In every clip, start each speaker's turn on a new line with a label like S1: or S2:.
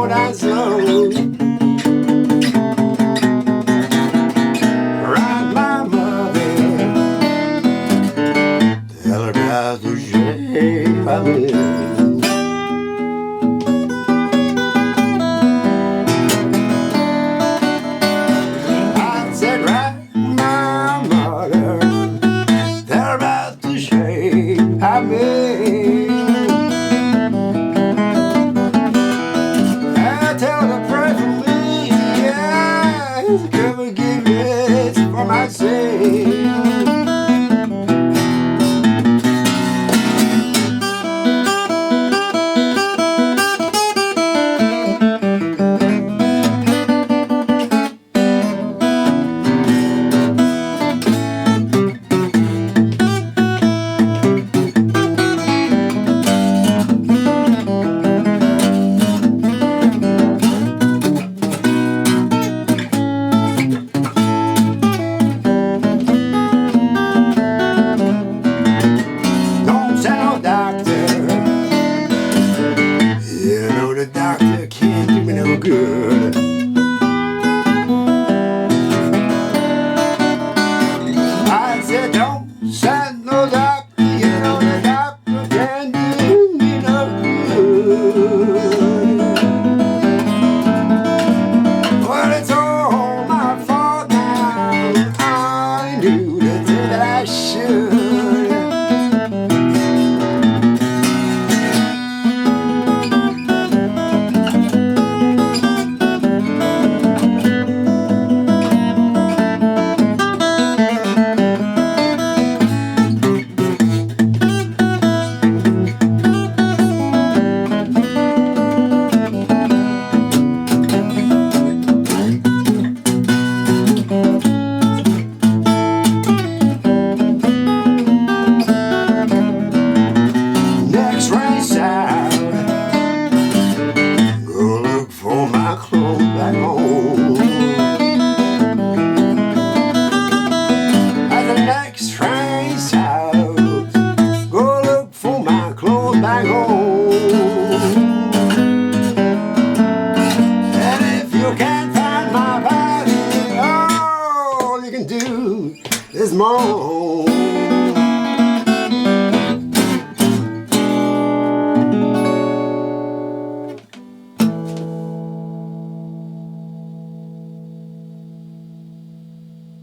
S1: go down slow. Right, my mother, tell her about the shape I'm in.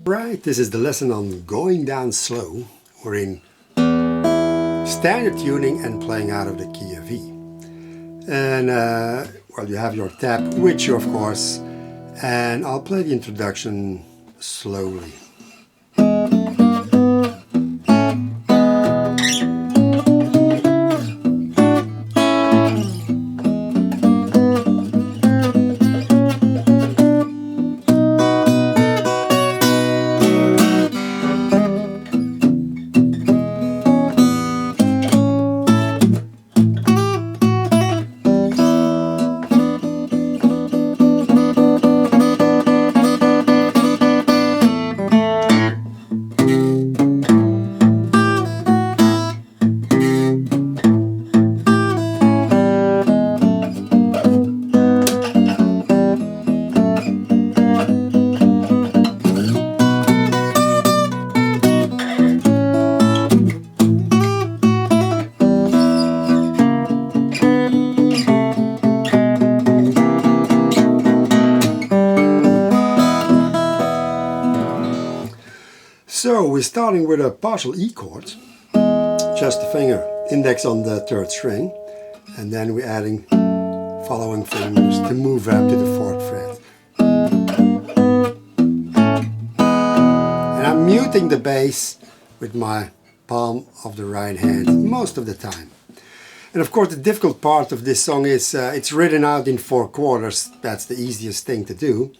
S1: Right, this is the lesson on going down slow. We're in standard tuning and playing out of the key of E. And well, you have your tab with you, of course, and I'll play the introduction slowly. So we're starting with a partial E chord, just the finger index on the third string, and then we're adding following fingers to move up to the fourth fret. And I'm muting the bass with my palm of the right hand most of the time. And of course the difficult part of this song is it's written out in 4 quarters. That's the easiest thing to do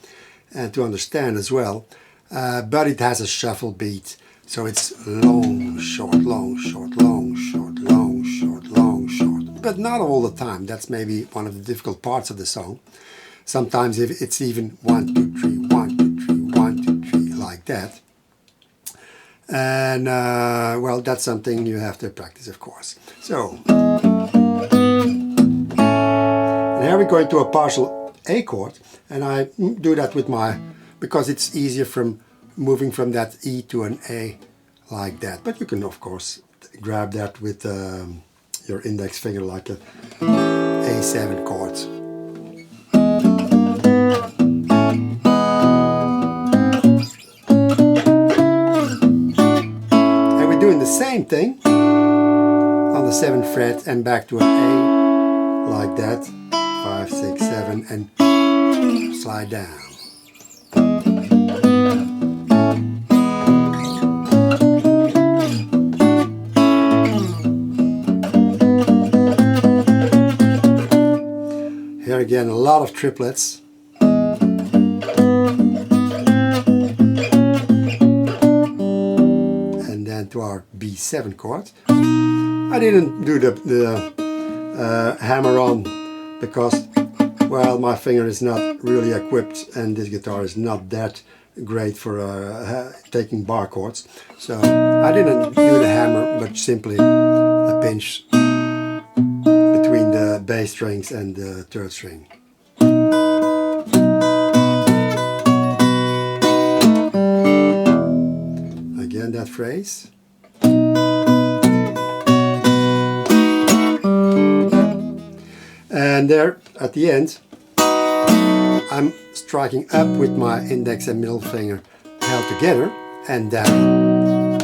S1: and to understand as well. But it has a shuffle beat, so it's long, short, long, short, long, short, long, short, long, short. But not all the time. That's maybe one of the difficult parts of the song. Sometimes it's even 1, 2, 3, 1, 2, 3, 1, 2, 3, like that. And well, that's something you have to practice, of course. So And here we're going to a partial A chord, and I do that with my, because it's easier from moving from that E to an A like that. But you can of course grab that with your index finger like a A7 chord. And we're doing the same thing on the 7th fret and back to an A like that, 5, 6, 7, and slide down. Here again a lot of triplets. And then to our B7 chord. I didn't do the hammer on because, well, my finger is not really equipped and this guitar is not that great for taking bar chords. So I didn't do the hammer, but simply a pinch between the bass strings and the 3rd string. Again that phrase. And there at the end I'm striking up with my index and middle finger held together and down.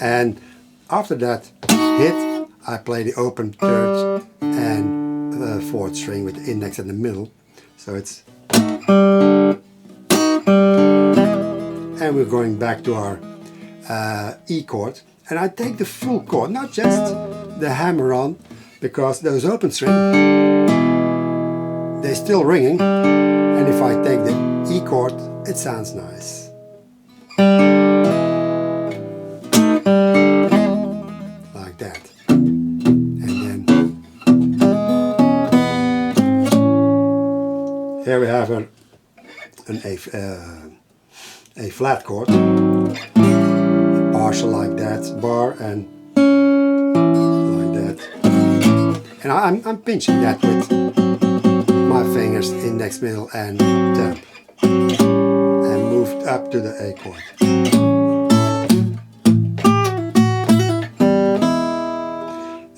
S1: And after that hit I play the open 3rd and 4th string with the index in the middle. So it's, and we're going back to our E chord, and I take the full chord, not just the hammer on, because those open strings, they're still ringing, and if I take the E chord it sounds nice. Like that. And then here we have an A flat chord, partial like that, bar and like that. And I'm pinching that with my fingers, index, middle and thumb, and moved up to the A chord.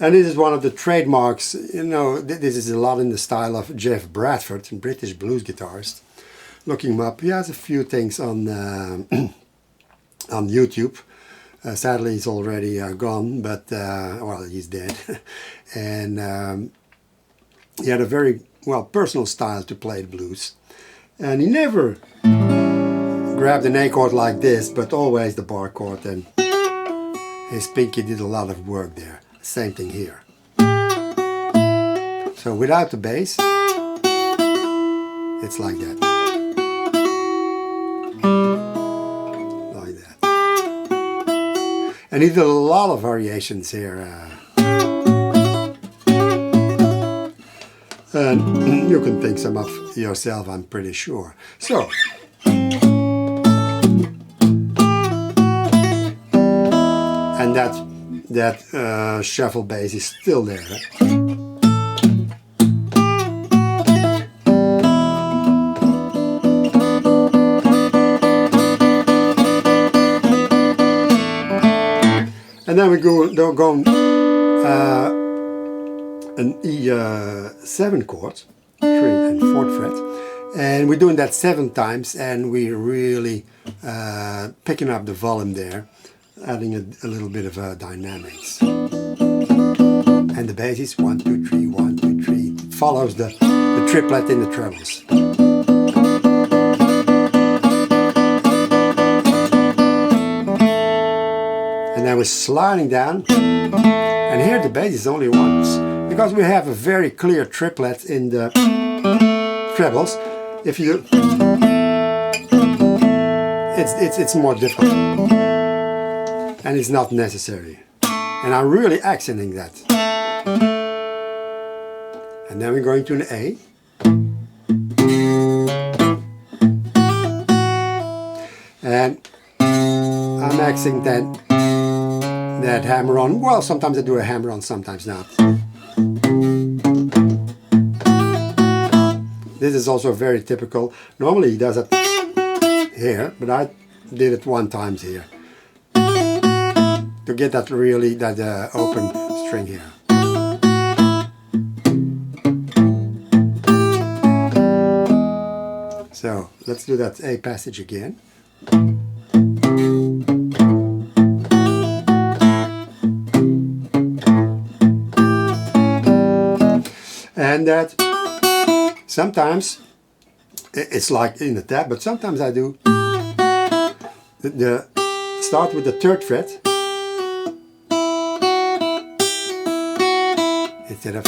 S1: And this is one of the trademarks, you know, this is a lot in the style of Geoff Bradford, a British blues guitarist. Looking him up, he has a few things on on YouTube. Sadly he's already gone, but well, he's dead. And he had a very, well, personal style to play the blues. And he never grabbed an A chord like this, but always the bar chord, and his pinkie did a lot of work there. Same thing here. So without the bass, it's like that. Like that. And he did a lot of variations here. And you can think some of yourself, I'm pretty sure. So, and that shuffle bass is still there. And then we go an E7 chord, 3rd and 4th fret, and we're doing that 7 times, and we're really picking up the volume there, adding a little bit of dynamics. And the bass is 1, 2, 3, 1, 2, 3. It follows the triplet in the trebles. And then we're sliding down, and here the bass is only once, because we have a very clear triplet in the trebles. If you, it's more difficult, and it's not necessary. And I'm really accenting that. And then we're going to an A. And I'm accenting that hammer-on. Well, sometimes I do a hammer-on, sometimes not. This is also very typical. Normally he does it here, but I did it one time here to get that really open string here. So let's do that A passage again. And that sometimes it's like in the tab, but sometimes I do start with the 3rd fret instead of.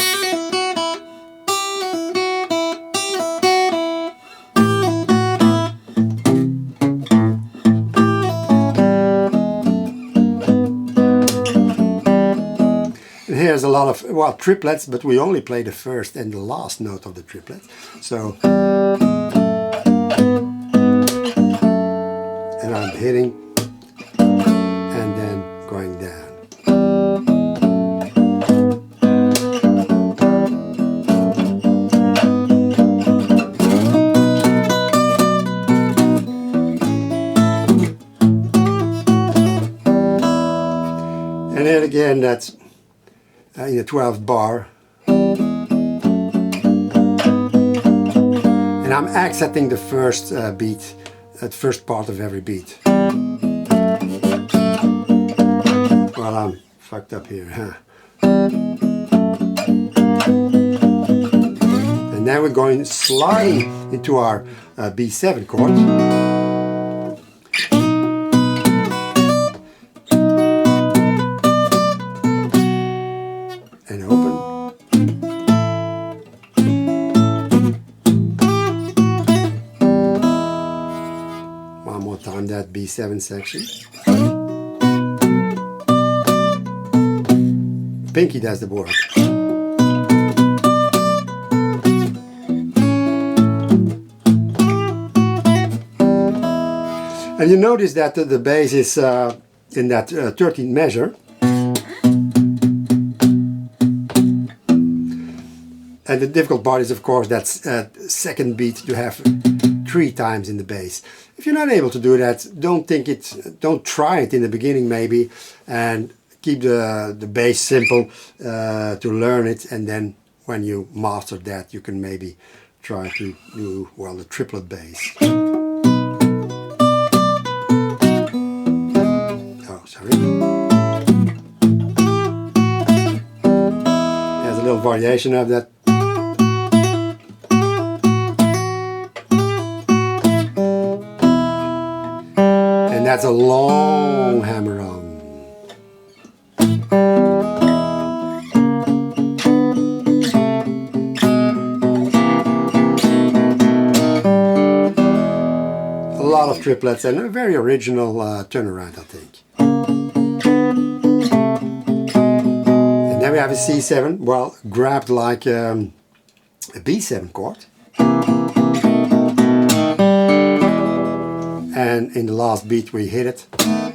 S1: And here's a lot of, well, triplets, but we only play the first and the last note of the triplet. So, and I'm hitting and then going down. And then again, that's in the 12th bar. And I'm accenting the first beat, the first part of every beat. Well, I'm fucked up here, huh? And now we're going sliding into our B7 chord. And open. One more time, that B7 section. Pinkie does the work. And you notice that the bass is in that 13th measure. And the difficult part is, of course, that second beat to have 3 times in the bass. If you're not able to do that, don't try it in the beginning maybe, and keep the bass simple to learn it, and then when you master that, you can maybe try to do, well, the triplet bass. Oh, sorry. There's a little variation of that. And that's a long hammer-on. A lot of triplets and a very original turnaround, I think. And then we have a C7, well, grabbed like a B7 chord. And in the last beat we hit it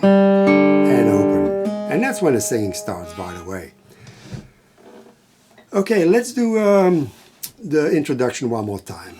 S1: and open. And that's when the singing starts, by the way. Okay, let's do the introduction one more time.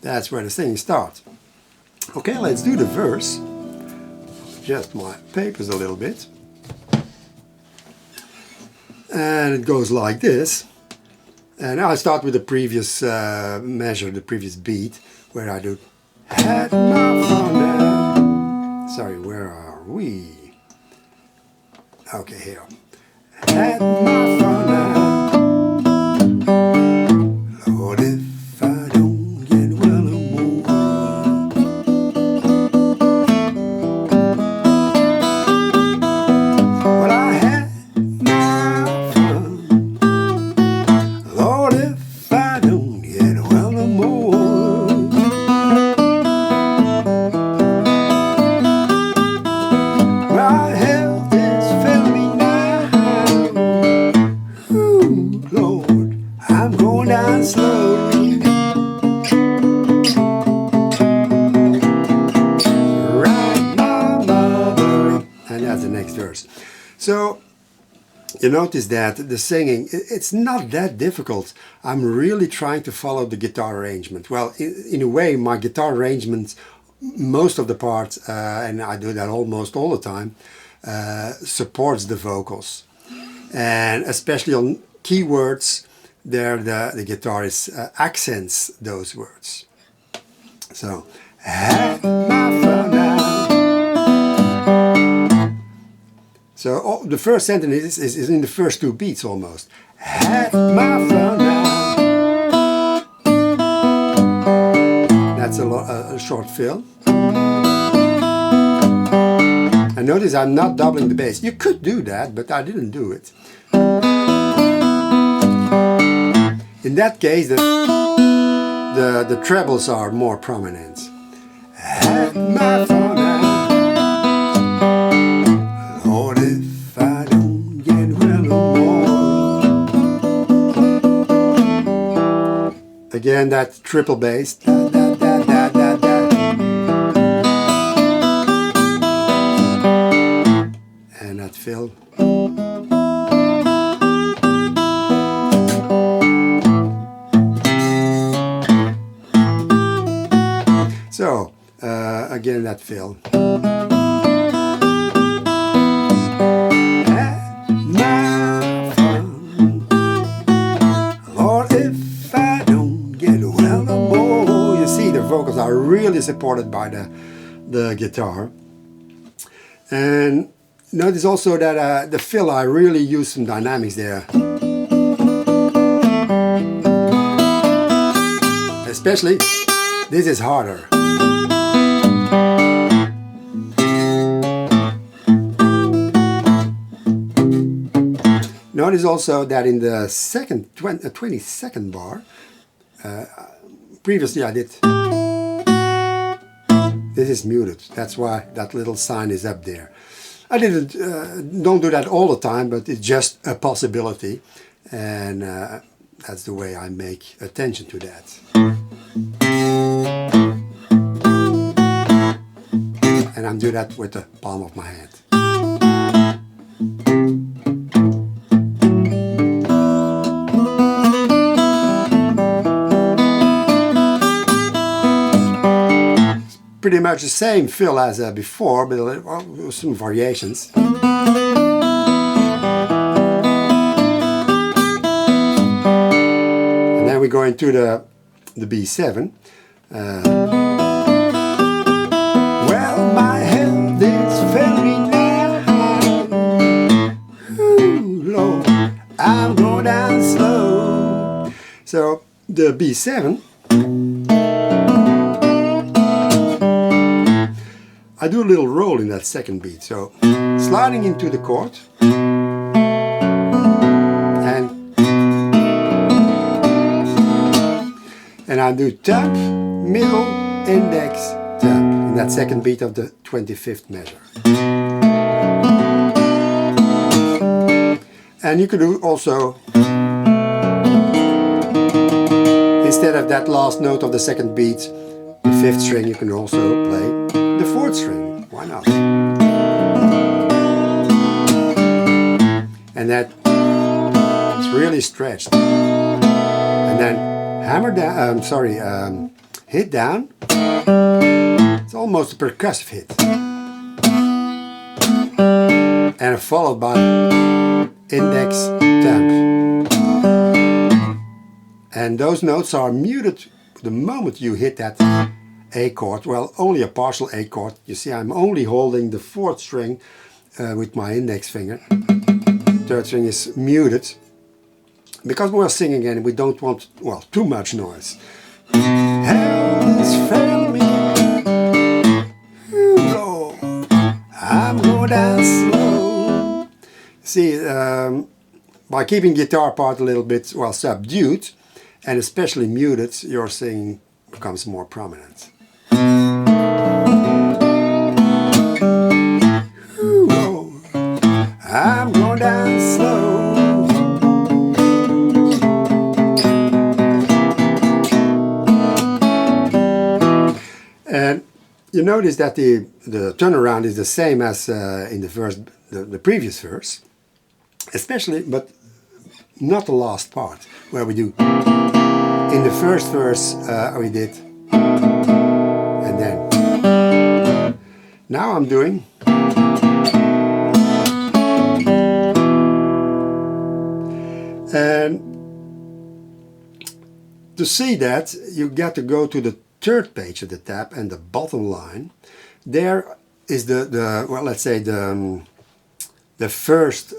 S1: That's where the singing starts. Okay, let's do the verse. Adjust my papers a little bit. And it goes like this. And now I start with the previous measure, the previous beat, where I do had my fun now. Sorry, where are we? Okay, here. Had my fun now. Lord, if I don't get well no more. Well, I had my fun. Lord, if I don't get well no more. My health is failing now. Ooh, Lord, I'm going down slowly. Right, my mother. And that's the next verse. So you notice that the singing, it's not that difficult. I'm really trying to follow the guitar arrangement. Well, in a way, my guitar arrangements, most of the parts, and I do that almost all the time, supports the vocals. And especially on keywords, there the guitarist accents those words. So, had my fun now. So the first sentence is in the first two beats almost. Had my fun now. That's a short fill. And notice I'm not doubling the bass. You could do that, but I didn't do it. In that case, the trebles are more prominent. Had my fun now. Lord, if I don't get well no more. Again, that triple bass. Da, da, da, da, da, da. And that fill. So, again, that fill. Vocals are really supported by the guitar. And notice also that the fill, I really use some dynamics there. Especially, this is harder. Notice also that in the second 22nd bar, previously I did. This is muted. That's why that little sign is up there. I don't do that all the time, but it's just a possibility, and that's the way I make attention to that. And I do that with the palm of my hand. Pretty much the same fill as before, but some variations. And then we go into the B7. Well, my health is very now. Ooh, Lord, I'm going down slow. So the B7. I do a little roll in that second beat, so sliding into the chord and I do tap, middle, index, tap in that second beat of the 25th measure. And you could do also, instead of that last note of the second beat, the 5th string, you can also play the 4th string. Why not? And that it's really stretched. And then hammer down, hit down. It's almost a percussive hit. And followed by index tap. And those notes are muted the moment you hit that A chord. Well, only a partial A chord. You see, I'm only holding the 4th string with my index finger. 3rd string is muted because we're singing and we don't want, well, too much noise. Hell is failing me. Lord, I'm going down slow. See, by keeping guitar part a little bit, well, subdued and especially muted, your singing becomes more prominent. Ooh, I'm going down slow. And you notice that the turnaround is the same as in the verse, the previous verse, especially, but not the last part, where we do. In the first verse we did, and then. Now I'm doing. And to see that, you got to go to the 3rd page of the tab, and the bottom line. There is the well, let's say the first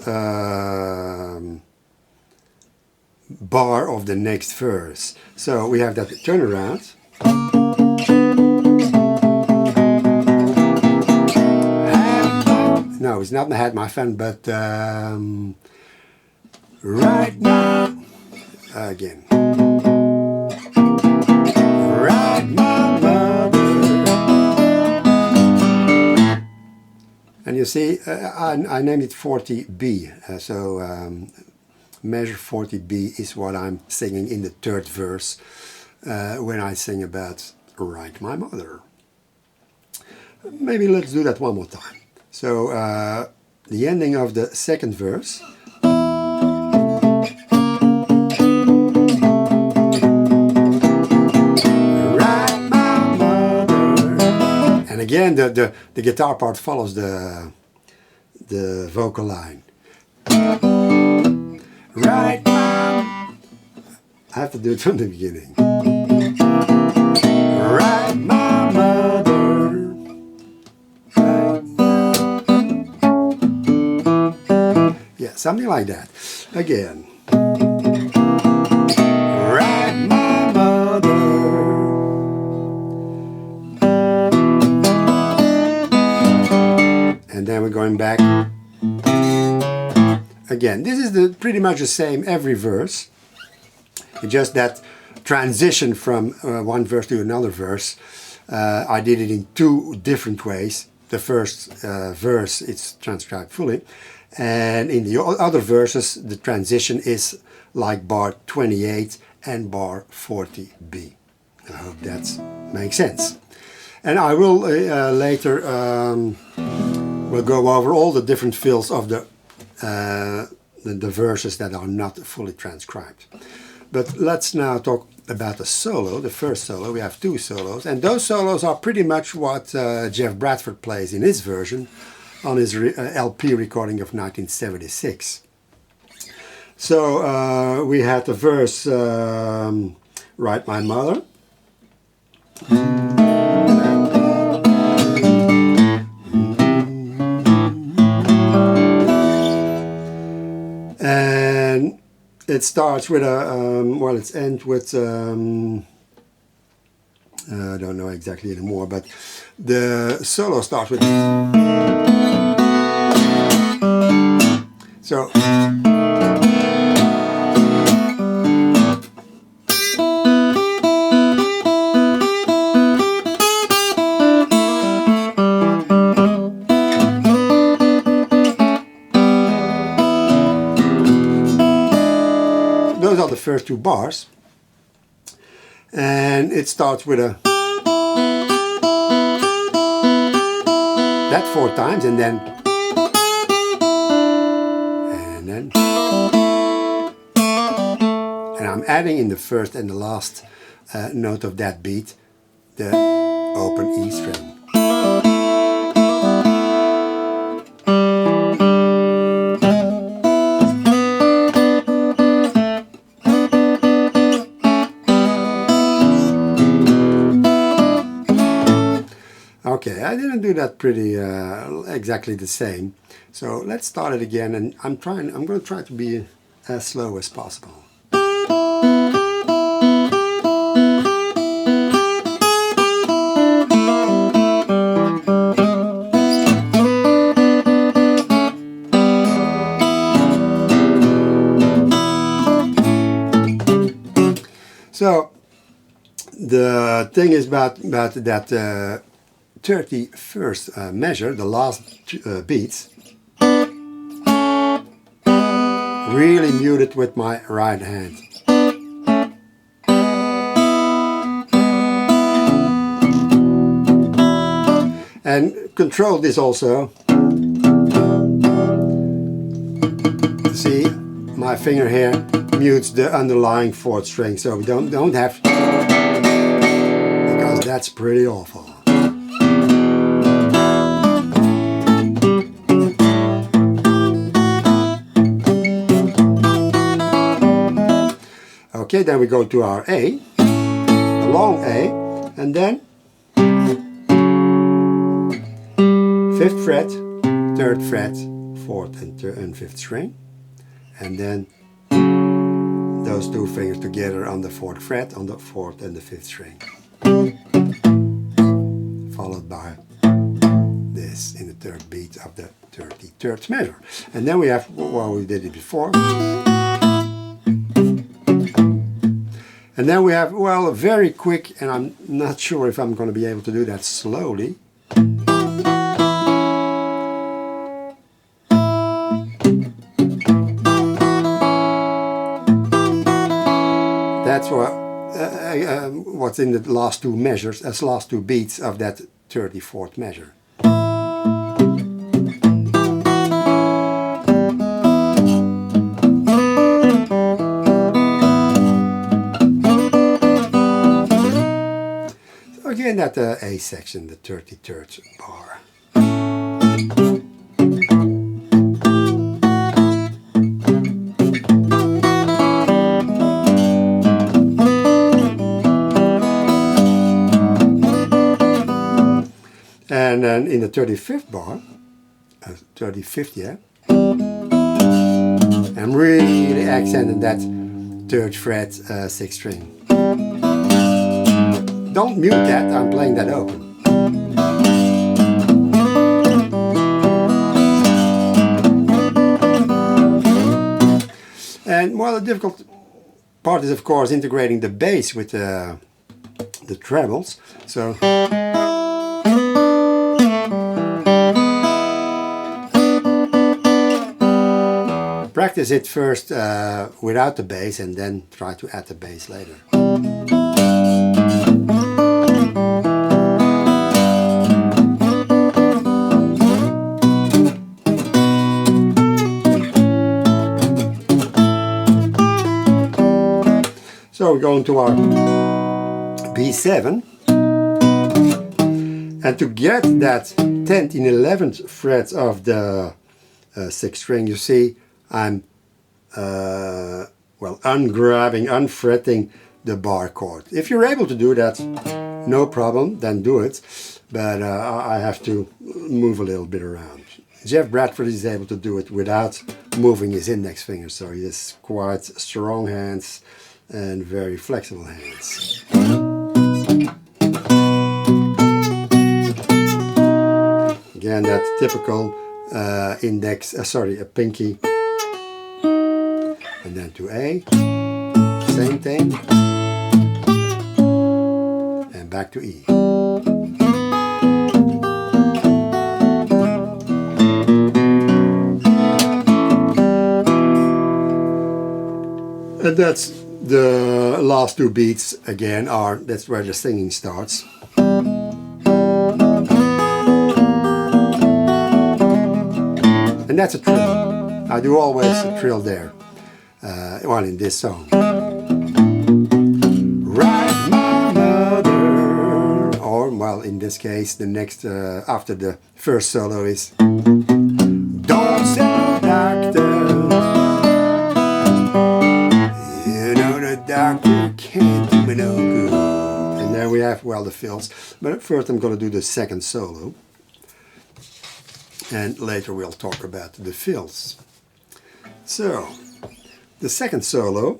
S1: bar of the next verse. So we have that turnaround. No, it's not had my fun, but right now again. Right, my mother. And you see, I named it 40B. Measure 40B is what I'm singing in the 3rd verse when I sing about Right, my mother. Maybe let's do that one more time. So the ending of the 2nd verse. Again, the guitar part follows the vocal line. Right, Mom. I have to do it from the beginning. Right, my mother. Right, yeah, something like that. Again. Right, my mother. And then we're going back. Again, this is pretty much the same every verse. It's just that transition from one verse to another verse, I did it in 2 different ways. The first verse, it's transcribed fully. And in the other verses, the transition is like bar 28 and bar 40B. I hope that makes sense. And I will later we'll go over all the different fills of the verses that are not fully transcribed. But let's now talk about the solo, the first solo. We have 2 solos, and those solos are pretty much what Geoff Bradford plays in his version on his LP recording of 1976. So we had the verse, Right, My Mother. And it starts with a, well, it ends with, I don't know exactly anymore, but the solo starts with, so, those are the first 2 bars, and it starts with a that 4 times, and then and I'm adding in the first and the last note of that beat the open E string. Okay, I didn't do that pretty exactly the same. So let's start it again, and I'm going to try to be as slow as possible. So the thing is about that 31st measure, the last beats, really muted with my right hand. And control this also. See, my finger here mutes the underlying 4th string, so we don't have, because that's pretty awful. Okay, then we go to our A, the long A, and then 5th fret, 3rd fret, 4th and 5th string, and then those two fingers together on the 4th fret, on the 4th and the 5th string, followed by this in the 3rd beat of the 33rd measure. And then we have, well, we did it before. And then we have, well, a very quick, and I'm not sure if I'm going to be able to do that slowly. That's what's in the last two measures, as last two beats of that 34th measure. Again at the A section, the 33rd bar. And then in the 35th bar, 35th, yeah, I'm really accenting that 3rd fret 6th string. Don't mute that, I'm playing that open. And well, the difficult part is of course integrating the bass with the trebles. So practice it first without the bass and then try to add the bass later. So we're going to our B7, and to get that 10th and 11th frets of the 6th string, you see I'm well, unfretting the bar chord. If you're able to do that, no problem, then do it, but I have to move a little bit around. Geoff Bradford is able to do it without moving his index finger, so he has quite strong hands and very flexible hands. Again, that typical index, a pinkie, and then to A, same thing, and back to E. And that's the last two beats again that's where the singing starts. And that's a trill. I do always a trill there. Well, in this song. Right, my mother. Or, well, in this case, the next, after the first solo is don't say doctor. You know the doctor can't do me no good. And then we have, well, well, the fills. But first I'm going to do the second solo. And later we'll talk about the fills. So, the second solo.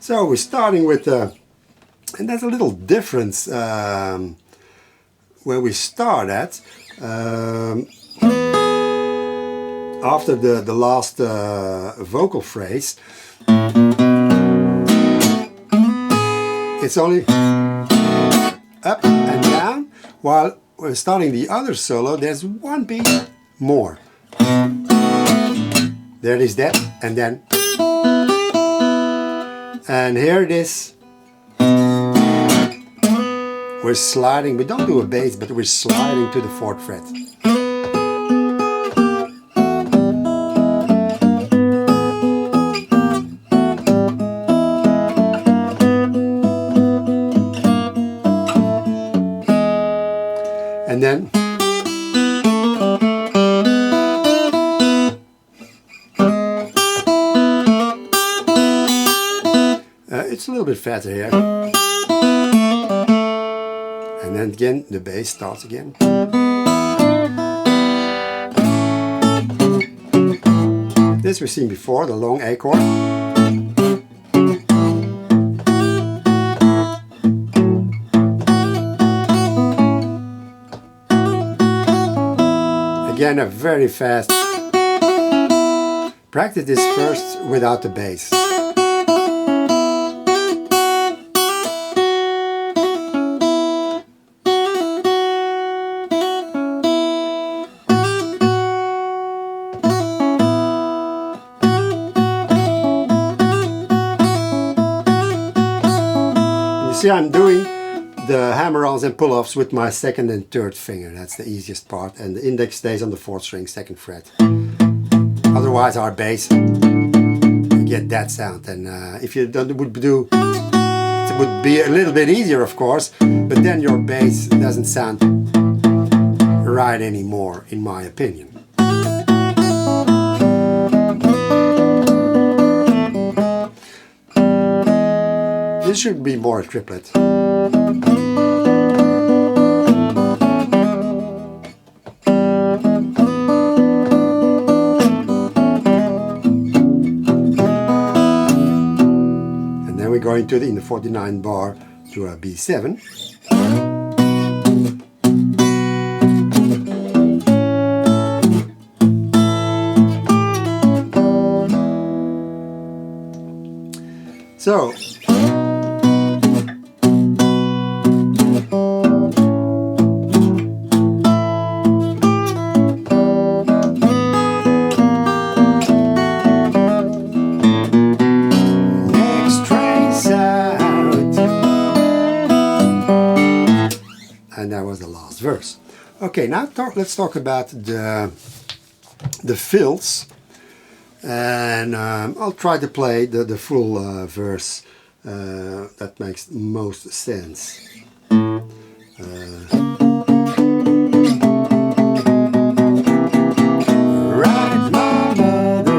S1: So we're starting with, and there's a little difference where we start at. After the last vocal phrase, it's only up and down, while we're starting the other solo, there's one beat more. There it is, that, and then. And here it is. We're sliding, we don't do a bass, but we're sliding to the 4th fret. And then it's a little bit faster here. And then again, the bass starts again. This we've seen before, the long A chord. Again, a very fast. Practice this first without the bass. See, I'm doing the hammer-ons and pull-offs with my 2nd and 3rd finger. That's the easiest part. And the index stays on the 4th string, 2nd fret. Otherwise, our bass, you get that sound. And if you would do, it would be a little bit easier, of course. But then your bass doesn't sound right anymore, in my opinion. This should be more a triplet. And then we're going to in the 49 bar to a B7. So and that was the last verse. Okay, now let's talk about the fills, and I'll try to play the full verse that makes most sense. Right, my mother,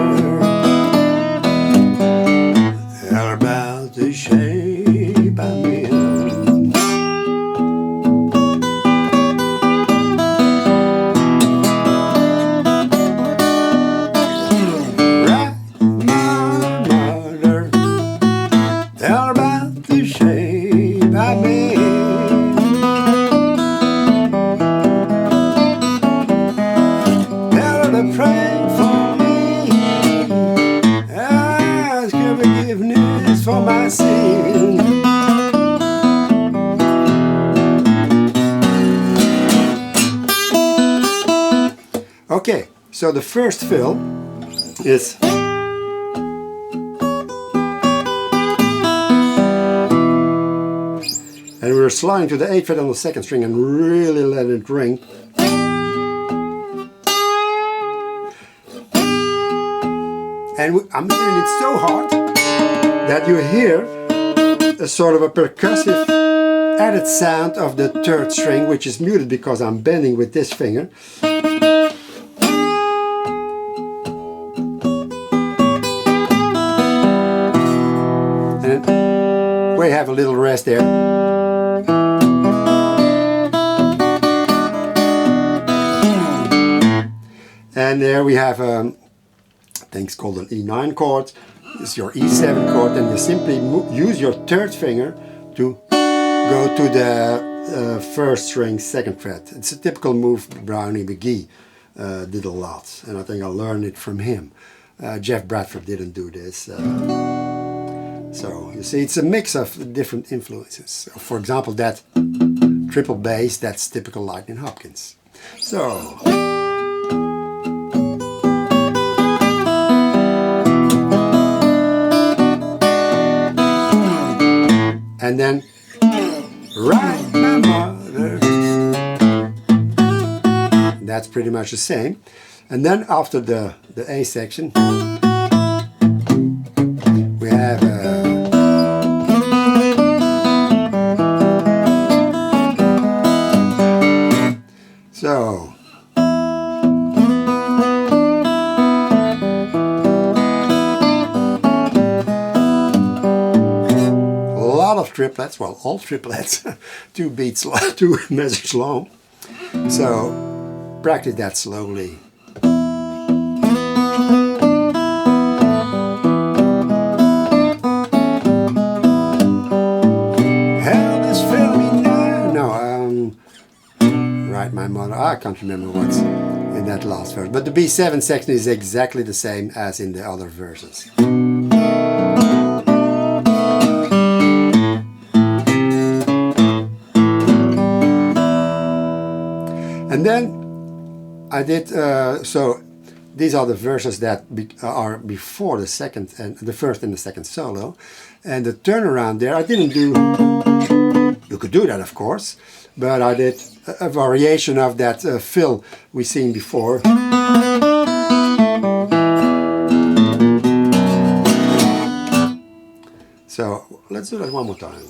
S1: tell about the shape I'm in. Okay, so the first fill is and we're sliding to the 8th fret on the 2nd string and really let it ring. And I'm hitting it so hard that you hear a sort of a percussive added sound of the 3rd string, which is muted because I'm bending with this finger. And we have a little rest there. And there we have things called an E9 chord. It's your E7 chord, and you simply use your 3rd finger to go to the 1st string 2nd fret. It's a typical move Brownie McGee did a lot, and I think I learned it from him. Geoff Bradford didn't do this. So you see, it's a mix of different influences. For example, that triple bass, that's typical Lightnin Hopkins. So. And then, right, my mother. That's pretty much the same. And then after the A section, we have so. Of triplets, well, all triplets, 2 beats, 2 measures long. So practice that slowly. Hell is filling now. No, right, my mother. I can't remember what's in that last verse, but the B7 section is exactly the same as in the other verses. And then I did, so these are the verses that are before the 2nd and the 1st and the 2nd solo. And the turnaround there, I didn't do, you could do that of course, but I did a variation of that fill we seen before. So let's do that one more time.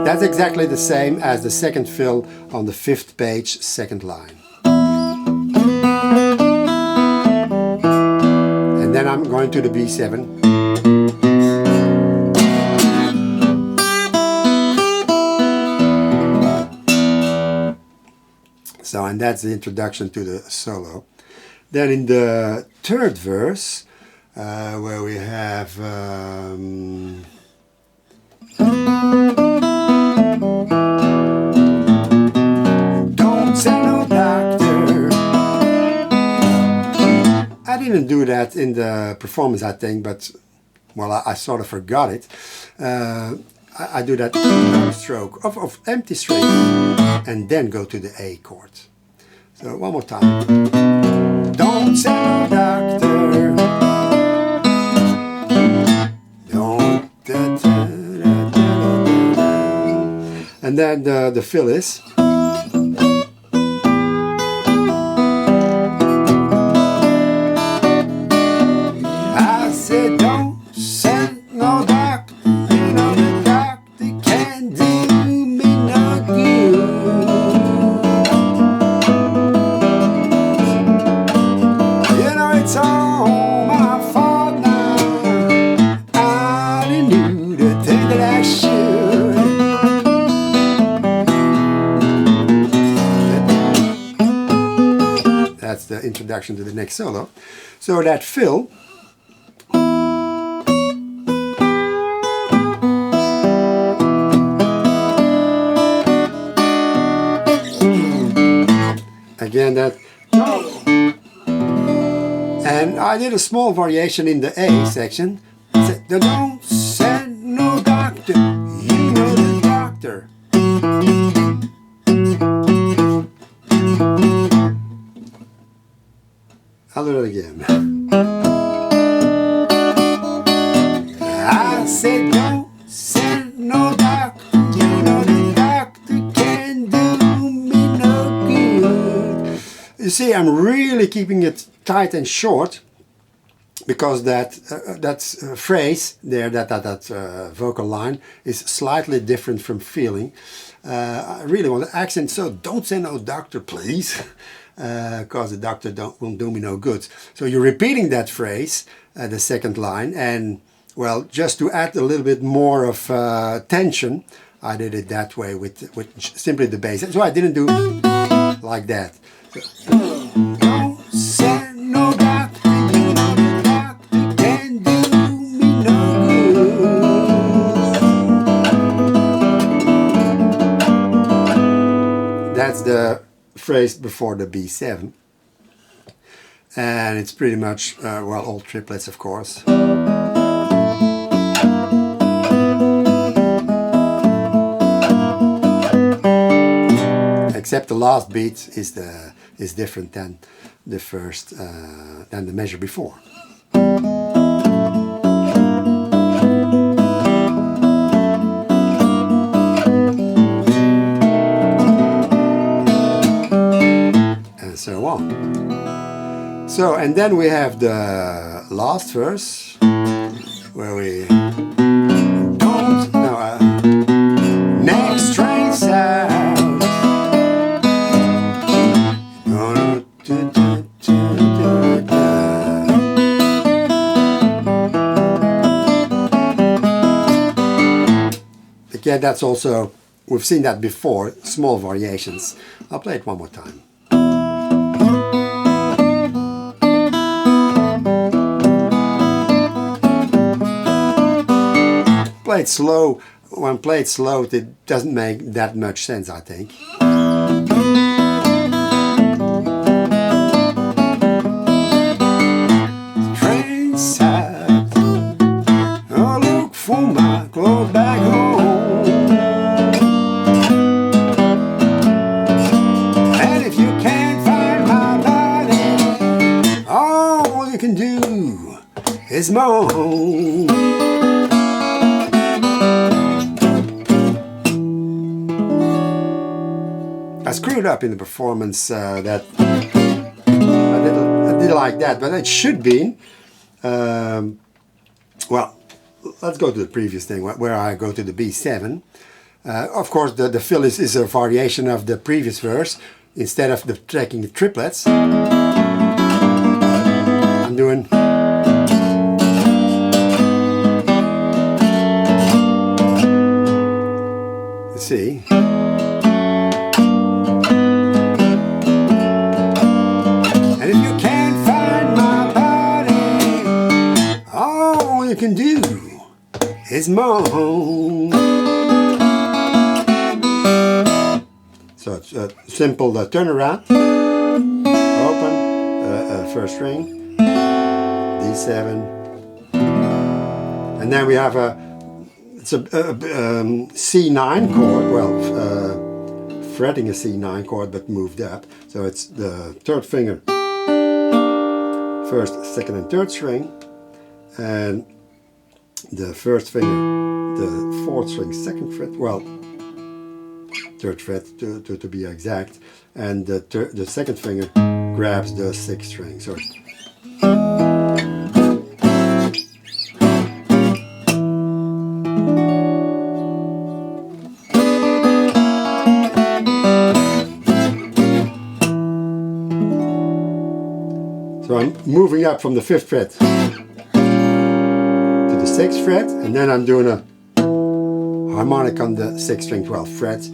S1: That's exactly the same as the 2nd fill on the 5th page, 2nd line. And then I'm going to the B7. So, and that's the introduction to the solo. Then in the 3rd verse, where we have don't send no doctor. I didn't do that in the performance, I think, but well, I sort of forgot it. I do that stroke of empty strings and then go to the A chord. So one more time. Don't send no doctor. Don't. And then the fill is. I said don't send no doctor, you know the doctor can't do me no good. You know it's all my fault now, I didn't do the thing that I should. That's the introduction to the next solo. So that fill, again that, and I did a small variation in the A section. Said, don't send no doctor, you know the doctor. I'll do it again. I said don't send no doctor, you know the doctor can do me no good. You see, I'm really keeping it tight and short because that phrase there, that vocal line is slightly different from feeling. I really want to accent, so don't say no doctor, please, because the doctor won't do me no good. So you're repeating that phrase, the second line, and well, just to add a little bit more of tension, I did it that way with simply the bass. So I didn't do like that. Don't say no doctor, you know the doctor can do me no good. That's the phrase before the B7. And it's pretty much, well, all triplets, of course. Except the last beat is different than the first, than the measure before. And so on. So, and then we have the last verse where we don't, no, next train sound. Again, that's also, we've seen that before, small variations. I'll play it one more time. Played slow, when played slow, it doesn't make that much sense, I think. Train side, I look for my clothes back home. And if you can't find my body, all you can do is moan. I screwed up in the performance that I did like that, but it should be. Well, let's go to the previous thing where I go to the B7. Of course, the fill is a variation of the previous verse. Instead of taking the triplets, I'm doing. Let's see. And if you can't find my body, all you can do is moan. So it's a simple turnaround, open, first string, D7, and then we have it's a C9 chord, well, fretting a C9 chord but moved up, so it's the third finger, first, second and third string, and the first finger, the fourth string, second fret, well, third fret to be exact, and the second finger grabs the sixth string. So I'm moving up from the 5th fret to the 6th fret, and then I'm doing a harmonic on the 6th string, 12th fret.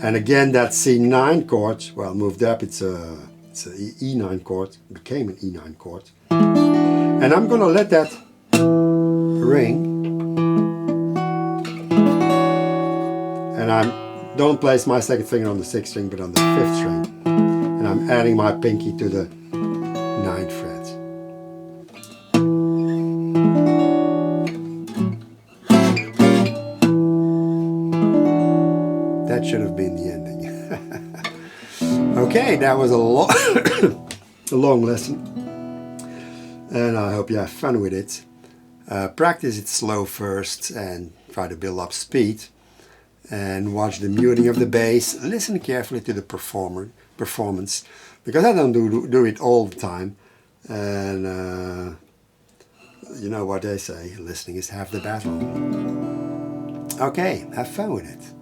S1: And again, that C9 chord, well, moved up, it's a E9 chord, became an E9 chord. And I'm gonna let that ring. And I don't place my second finger on the 6th string, but on the 5th string. And I'm adding my pinky to the 9th fret. That should have been the ending. Okay, that was a long lesson. And I hope you have fun with it. Practice it slow first and try to build up speed. And watch the muting of the bass. Listen carefully to the performance, because I don't do it all the time. And you know what they say, listening is half the battle. Okay, have fun with it.